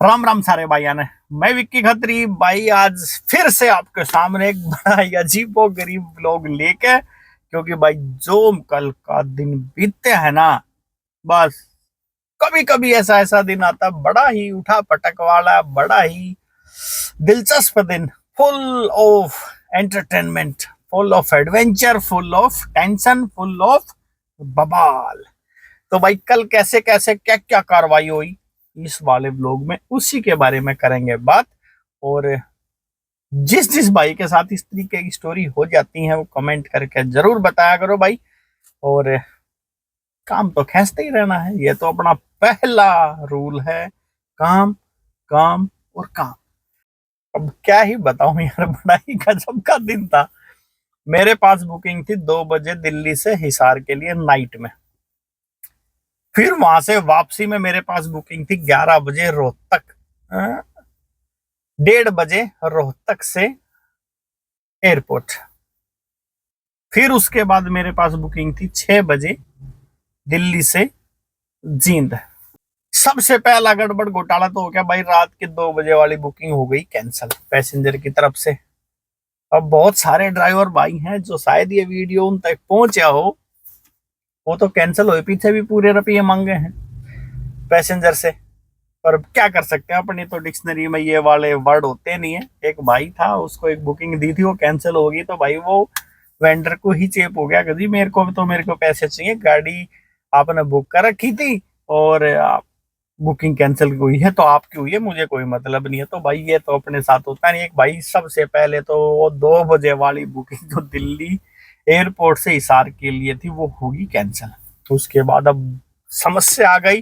राम राम सारे भाइयों ने। मैं विक्की खत्री भाई आज फिर से आपके सामने एक बड़ा ही अजीबो गरीब व्लॉग लेके, क्योंकि भाई जो कल का दिन बीतते हैं ना, बस कभी कभी ऐसा ऐसा दिन आता, बड़ा ही उठा पटक वाला, बड़ा ही दिलचस्प दिन, full of entertainment, full of adventure, full of tension, full of बवाल। तो भाई कल कैसे कैसे क्या क्या कार्रवाई हुई इस वाले ब्लॉग में, उसी के बारे में करेंगे बात। और जिस जिस भाई के साथ इस तरीके की स्टोरी हो जाती है वो कमेंट करके जरूर बताया करो भाई। और काम तो खींचते ही रहना है, ये तो अपना पहला रूल है, काम काम और काम। अब क्या ही बताऊं यार, बड़ा ही गजब का दिन था। मेरे पास बुकिंग थी 2 बजे दिल्ली से हिसार के लिए नाइट में। फिर वहां से वापसी में मेरे पास बुकिंग थी 11 बजे रोहतक, 1:30 बजे रोहतक से एयरपोर्ट। फिर उसके बाद मेरे पास बुकिंग थी 6 बजे दिल्ली से जींद। सबसे पहला गड़बड़ घोटाला तो हो गया भाई, रात के 2 बजे वाली बुकिंग हो गई कैंसिल पैसेंजर की तरफ से। अब बहुत सारे ड्राइवर भाई हैं जो शायद ये वीडियो उन तक पहुंचा हो, वो तो कैंसिल हुए पीछे भी पूरे रुपये मांगे हैं पैसेंजर से। पर क्या कर सकते हैं, अपनी तो डिक्शनरी में ये वाले वर्ड होते नहीं है। एक भाई था, उसको एक बुकिंग दी थी, वो कैंसिल होगी तो भाई वो वेंडर को ही चेप हो गया कि जी मेरे को पैसे चाहिए, गाड़ी आपने बुक कर रखी थी और बुकिंग कैंसिल हुई है तो आपकी हुई है, मुझे कोई मतलब नहीं है। तो भाई ये तो अपने साथ होता नहीं। एक भाई सबसे पहले तो वो 2 बजे वाली बुकिंग जो दिल्ली एयरपोर्ट से हिसार के लिए थी वो होगी कैंसिल। तो उसके बाद अब समस्या आ गई,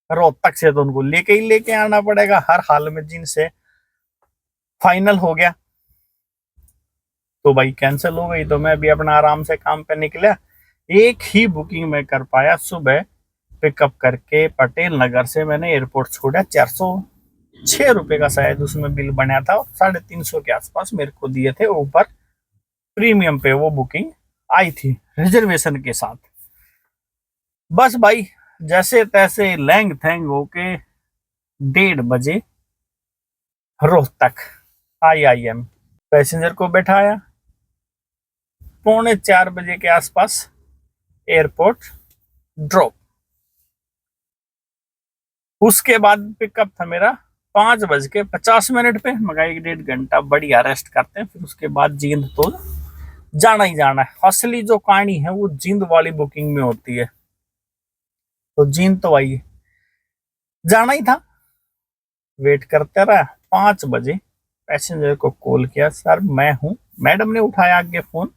रोहतक से तो उनको लेके आना पड़ेगा हर हाल में, जिनसे फाइनल हो गया। तो भाई कैंसिल हो गई तो मैं भी अपना आराम से काम पे निकला। एक ही बुकिंग मैं कर पाया, सुबह पिकअप करके पटेल नगर से मैंने एयरपोर्ट छोड़ा। 406 रुपए का शायद उसमें बिल बना था, 350 के आसपास मेरे को दिए थे ऊपर। प्रीमियम पे वो बुकिंग आई थी रिजर्वेशन के साथ। बस भाई जैसे तैसे लैंग थैंग होके 1:30 बजे रोहतक IIM पैसेंजर को बैठाया। 3:45 बजे के आसपास एयरपोर्ट ड्रॉप। उसके बाद पिकअप था मेरा 5:50 पे। मगर 1-1.5 घंटा बढ़िया रेस्ट करते हैं, फिर उसके बाद जींद तो जाना ही जाना है। असली जो कहानी है वो जींद वाली बुकिंग में होती है। तो जींद तो आई जाना ही था, वेट करते रहा। 5 बजे पैसेंजर को कॉल किया, सर मैं हूँ। मैडम ने उठाया आगे फोन,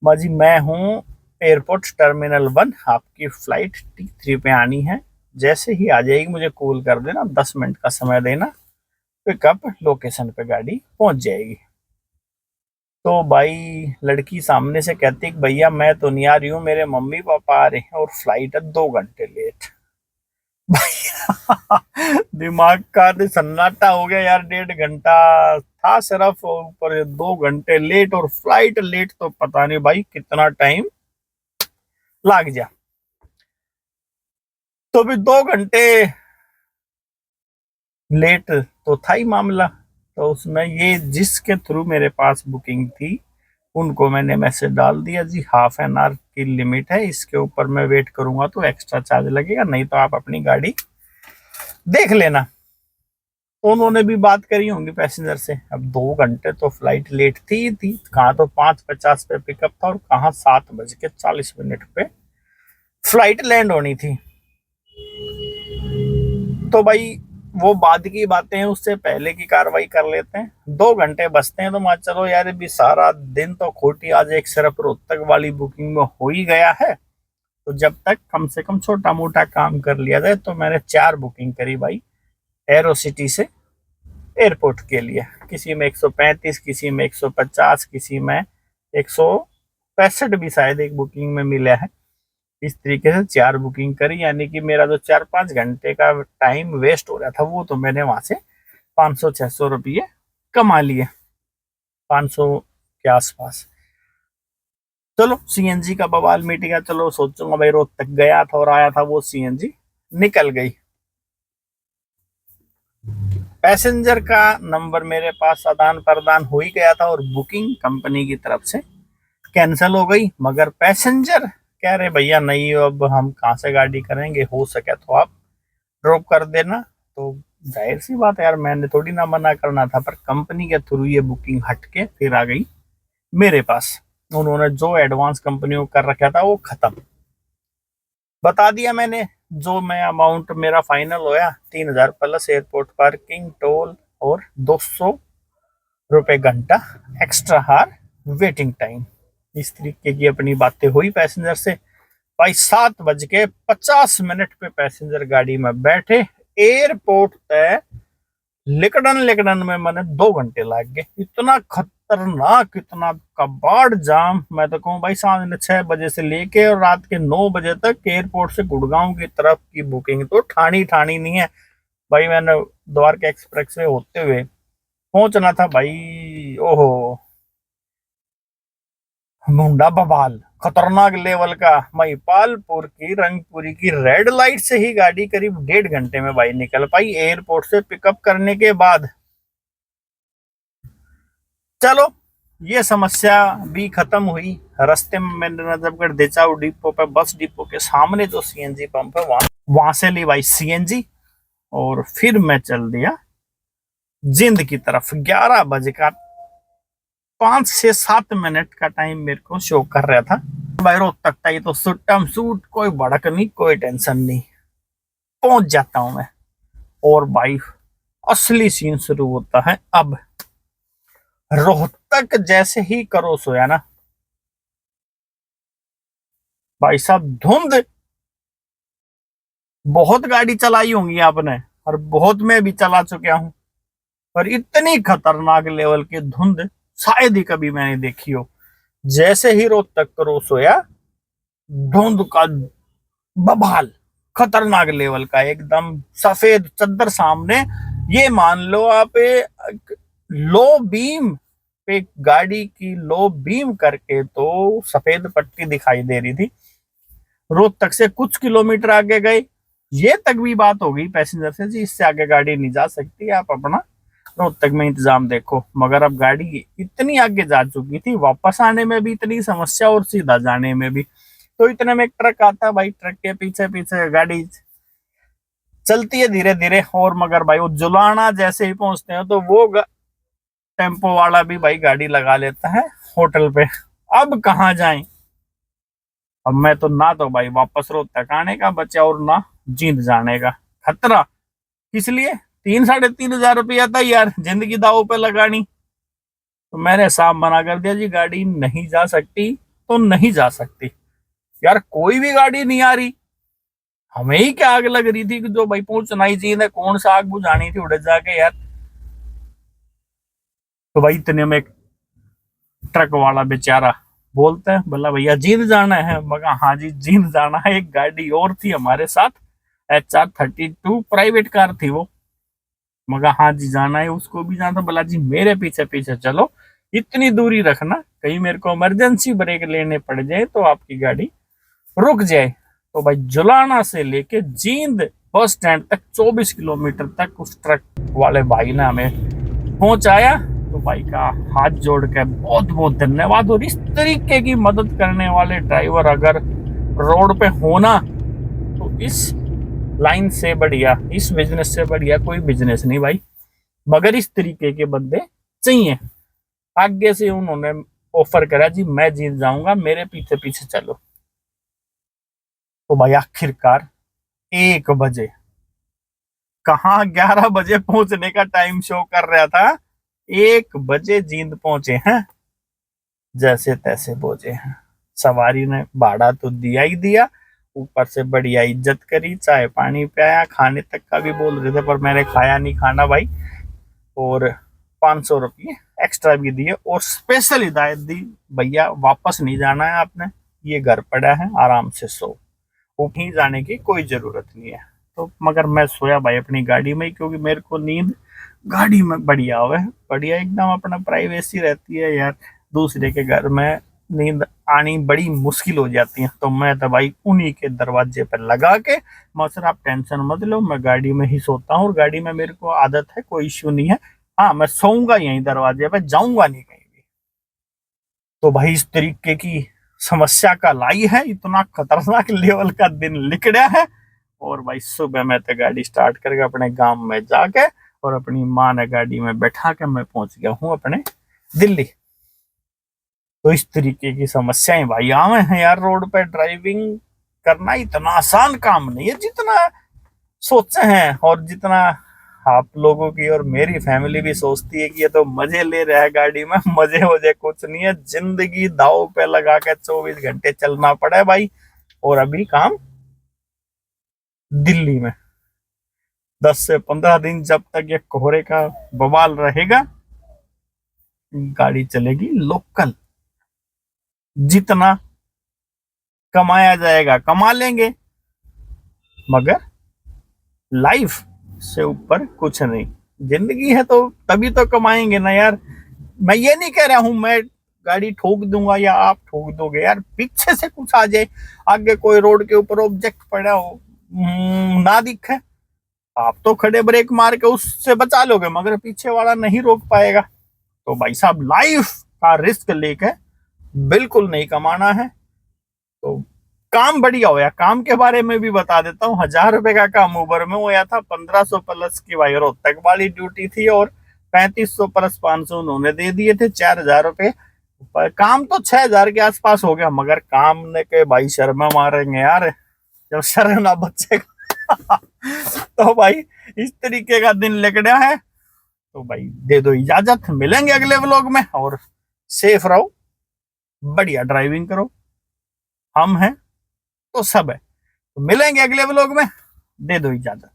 बाजी मैं हूँ एयरपोर्ट टर्मिनल 1, आपकी फ्लाइट T3 पे आनी है, जैसे ही आ जाएगी मुझे कॉल कर देना, 10 मिनट का समय देना, पिकअप लोकेशन पे गाड़ी पहुंच जाएगी। तो भाई लड़की सामने से कहती कि भैया मैं तो नहीं आ रही हूँ, मेरे मम्मी पापा आ रहे हैं और फ्लाइट है 2 घंटे लेट। दिमाग का तो सन्नाटा हो गया यार। 1.5 घंटा था सिर्फ, ऊपर 2 घंटे लेट और फ्लाइट लेट, तो पता नहीं भाई कितना टाइम लग जा। तो भी 2 घंटे लेट तो था ही मामला। तो उसमें ये जिसके थ्रू मेरे पास बुकिंग थी उनको मैंने मैसेज डाल दिया, जी ½ एन आवर की लिमिट है, इसके ऊपर मैं वेट करूंगा तो एक्स्ट्रा चार्ज लगेगा, नहीं तो आप अपनी गाड़ी देख लेना। तो उन्होंने भी बात करी होंगी पैसेंजर से। अब 2 घंटे तो फ्लाइट लेट थी, कहाँ तो 5:50 पे पिकअप था और कहाँ 7:40 पे फ्लाइट लैंड होनी थी। तो भाई वो बाद की बातें हैं, उससे पहले की कार्रवाई कर लेते हैं। 2 घंटे बचते हैं तो मान चलो यार भी सारा दिन तो खोटी आज एक सिर्फ रोहतक वाली बुकिंग में हो ही गया है, तो जब तक कम से कम छोटा मोटा काम कर लिया जाए। तो मैंने 4 बुकिंग करी भाई एरो सिटी से एयरपोर्ट के लिए। किसी में 135, किसी में 150, किसी में 165 भी शायद एक बुकिंग में मिला है। इस तरीके से 4 बुकिंग करी, यानी कि मेरा जो 4-5 घंटे का टाइम वेस्ट हो रहा था वो तो मैंने वहां से 500-600 रुपये कमा लिए, 500 के आसपास। चलो CNG का बवाल मिट गया। चलो सोचूंगा भाई रोहतक गया था और आया था, वो CNG निकल गई। पैसेंजर का नंबर मेरे पास आदान प्रदान हो ही गया था और बुकिंग कंपनी की तरफ से कैंसिल हो गई, मगर पैसेंजर कह रहे भैया नहीं, अब हम कहाँ से गाड़ी करेंगे, हो सके तो आप ड्रॉप कर देना। तो जाहिर सी बात है यार, मैंने थोड़ी ना मना करना था, पर कंपनी के थ्रू ये बुकिंग हट के फिर आ गई मेरे पास। उन्होंने जो एडवांस कंपनी को कर रखा था वो खत्म, बता दिया मैंने। जो मैं अमाउंट मेरा फाइनल होया 3,000 प्लस एयरपोर्ट पार्किंग टोल और 200 रुपये घंटा एक्स्ट्रा हार वेटिंग टाइम। इस तरीके की अपनी बातें हुई पैसेंजर से। भाई 7:50 पे पैसेंजर गाड़ी में बैठे, एयरपोर्ट तय लिकड़न में मैंने 2 घंटे लग गए। इतना खतरनाक, इतना कबाड़ जाम। मैं तो कहूँ भाई सांझ 6 बजे से लेके और रात के 9 बजे तक एयरपोर्ट से गुड़गांव की तरफ की बुकिंग तो ठानी नहीं है भाई। मैंने द्वारका एक्सप्रेस वे होते हुए पहुंचना था भाई। ओहो, मुंडा बवाल खतरनाक लेवल का। महिपालपुर की रंगपुरी की रेड लाइट से ही गाड़ी करीब 1.5 घंटे में भाई निकल पाई एयरपोर्ट से पिकअप करने के बाद। चलो ये समस्या भी खत्म हुई। रास्ते में मैंने नजफगढ़ देचाऊ डिपो पे, बस डिपो के सामने जो सीएनजी पंप है वहां से ली भाई सीएनजी और फिर मैं चल दिया जिंद की तरफ। 11 बजे का 5 से 7 मिनट का टाइम मेरे को शो कर रहा था। भाई रोहतक तक तो सुट्टम सूट, कोई भड़क नहीं, कोई टेंशन नहीं, पहुंच जाता हूं मैं। और भाई असली सीन शुरू होता है अब। रोहतक जैसे ही करो सोया ना भाई साहब, धुंध। बहुत गाड़ी चलाई होंगी आपने और बहुत मैं भी चला चुका हूं, पर इतनी खतरनाक लेवल की धुंध शायद ही कभी मैंने देखी हो। जैसे ही रोहतक क्रॉस होया, धुंध का बवाल खतरनाक लेवल का, एकदम सफेद चद्दर सामने। ये मान लो आप लो बीम पे गाड़ी की लो बीम करके तो सफेद पट्टी दिखाई दे रही थी। रोहतक से कुछ किलोमीटर आगे गए, ये तक भी बात हो गई पैसेंजर से जी इससे आगे गाड़ी नहीं जा सकती, आप अपना रोहतक में इंतजाम देखो। मगर अब गाड़ी इतनी आगे जा चुकी थी, वापस आने में भी इतनी समस्या और सीधा जाने में भी। तो इतने में एक ट्रक आता भाई, ट्रक के पीछे पीछे गाड़ी चलती है धीरे धीरे। और मगर भाई वो जुलाना जैसे ही पहुंचते हैं तो वो टेम्पो वाला भी भाई गाड़ी लगा लेता है होटल पे। अब कहाँ जाएं? अब मैं तो ना तो भाई वापस रोहतक आने का बचा और ना जींद जाने का। खतरा किस लिए? 3-3.5 हजार था यार, जिंदगी दाव पे लगानी। तो मैंने साफ मना कर दिया जी, गाड़ी नहीं जा सकती तो नहीं जा सकती यार, कोई भी गाड़ी नहीं आ रही। हमें ही क्या आग लग रही थी कि जो भाई पहुंचना ही चाहिए, कौन सा आग बुझानी थी उड़े जाके यार। तो भाई इतने में ट्रक वाला बेचारा बोलते हैं, बोला भैया जींद जाना है? मगर हाँ जी जींद जाना है। एक गाड़ी और थी हमारे साथ, HR32 प्राइवेट कार थी वो। मगर हाँ जी जाना है, उसको भी जाना था। बोला जी मेरे पीछे पीछे चलो, इतनी दूरी रखना, कहीं मेरे को इमरजेंसी ब्रेक लेने पड़ जाए तो आपकी गाड़ी रुक जाए। तो भाई जुलाना से लेके जींद बस स्टैंड तक 24 किलोमीटर तक उस ट्रक वाले भाई ने हमें पहुंचाया। तो भाई का हाथ जोड़ के बहुत बहुत धन्यवाद। और इस तरीके की मदद करने वाले ड्राइवर अगर रोड पे होना तो इस लाइन से बढ़िया, इस बिजनेस से बढ़िया कोई बिजनेस नहीं भाई। मगर इस तरीके के बंदे चाहिए। आगे से उन्होंने ऑफर करा जी मैं जीत जाऊंगा, मेरे पीछे पीछे चलो। तो भाई आखिरकार 1 बजे, कहाँ 11 बजे पहुंचने का टाइम शो कर रहा था, 1 बजे जींद पहुंचे हैं। जैसे तैसे पहुंचे हैं। सवारी ने भाड़ा तो दिया ही दिया, ऊपर से बढ़िया इज्जत करी, चाय पानी पिया, खाने तक का भी बोल रहे थे पर मैंने खाया नहीं खाना भाई। और 500 रुपये एक्स्ट्रा भी दिए और स्पेशल हिदायत दी, भैया वापस नहीं जाना है आपने, ये घर पड़ा है आराम से सो, कहीं जाने की कोई जरूरत नहीं है। तो मगर मैं सोया भाई अपनी गाड़ी में, क्योंकि मेरे को नींद गाड़ी में बढ़िया हुआ है, बढ़िया एकदम अपना प्राइवेसी रहती है यार। दूसरे के घर में नींद आनी बड़ी मुश्किल हो जाती है। तो मैं तो भाई उन्हीं के दरवाजे पर लगा के, मैं सर आप टेंशन मत लो, मैं गाड़ी में ही सोता हूँ और गाड़ी में मेरे को आदत है, कोई इश्यू नहीं है। हाँ, मैं सोऊंगा यहीं दरवाजे पे, जाऊंगा नहीं कहीं भी। तो भाई इस तरीके की समस्या का लाई है, इतना खतरनाक लेवल का दिन लिखड़ा है। और भाई सुबह मैं तो गाड़ी स्टार्ट करके अपने गांव में जाके और अपनी माँ ने गाड़ी में बैठा के मैं पहुंच गया हूँ अपने दिल्ली। तो इस तरीके की समस्याएं भाई आवे हैं यार। रोड पे ड्राइविंग करना इतना आसान काम नहीं है जितना सोचे हैं, और जितना आप लोगों की और मेरी फैमिली भी सोचती है कि ये तो मजे ले रहा है गाड़ी में। मजे वजे कुछ नहीं है, जिंदगी दाव पे लगा के 24 घंटे चलना पड़ा है भाई। और अभी काम दिल्ली में 10 से 15 दिन जब तक ये कोहरे का बवाल रहेगा, गाड़ी चलेगी लोकल। जितना कमाया जाएगा कमा लेंगे, मगर लाइफ से ऊपर कुछ नहीं। जिंदगी है तो तभी तो कमाएंगे ना यार। मैं ये नहीं कह रहा हूं मैं गाड़ी ठोक दूंगा या आप ठोक दोगे यार, पीछे से कुछ आ जाए, आगे कोई रोड के ऊपर ऑब्जेक्ट पड़ा हो, ना दिखे, आप तो खड़े ब्रेक मार के उससे बचा लोगे, मगर पीछे वाला नहीं रोक पाएगा। तो भाई साहब लाइफ का रिस्क लेके बिल्कुल नहीं कमाना है। तो काम बढ़िया होया, काम के बारे में भी बता देता हूँ। 1000 रुपए का काम उबर में होया था, 1500 प्लस की भाई रोहतक वाली ड्यूटी थी, और 3500 प्लस 500 उन्होंने दे दिए थे, 4000 रुपए। काम तो 6000 के आसपास हो गया, मगर काम ने के भाई शर्मा मारेंगे यार जब शर्म ना बचेगा। तो भाई इस तरीके का दिन लग है। तो भाई दे दो इजाजत, मिलेंगे अगले व्लॉग में, और सेफ रहो, बढ़िया ड्राइविंग करो। हम हैं तो सब है। तो मिलेंगे अगले व्लॉग में, दे दो इजाजत।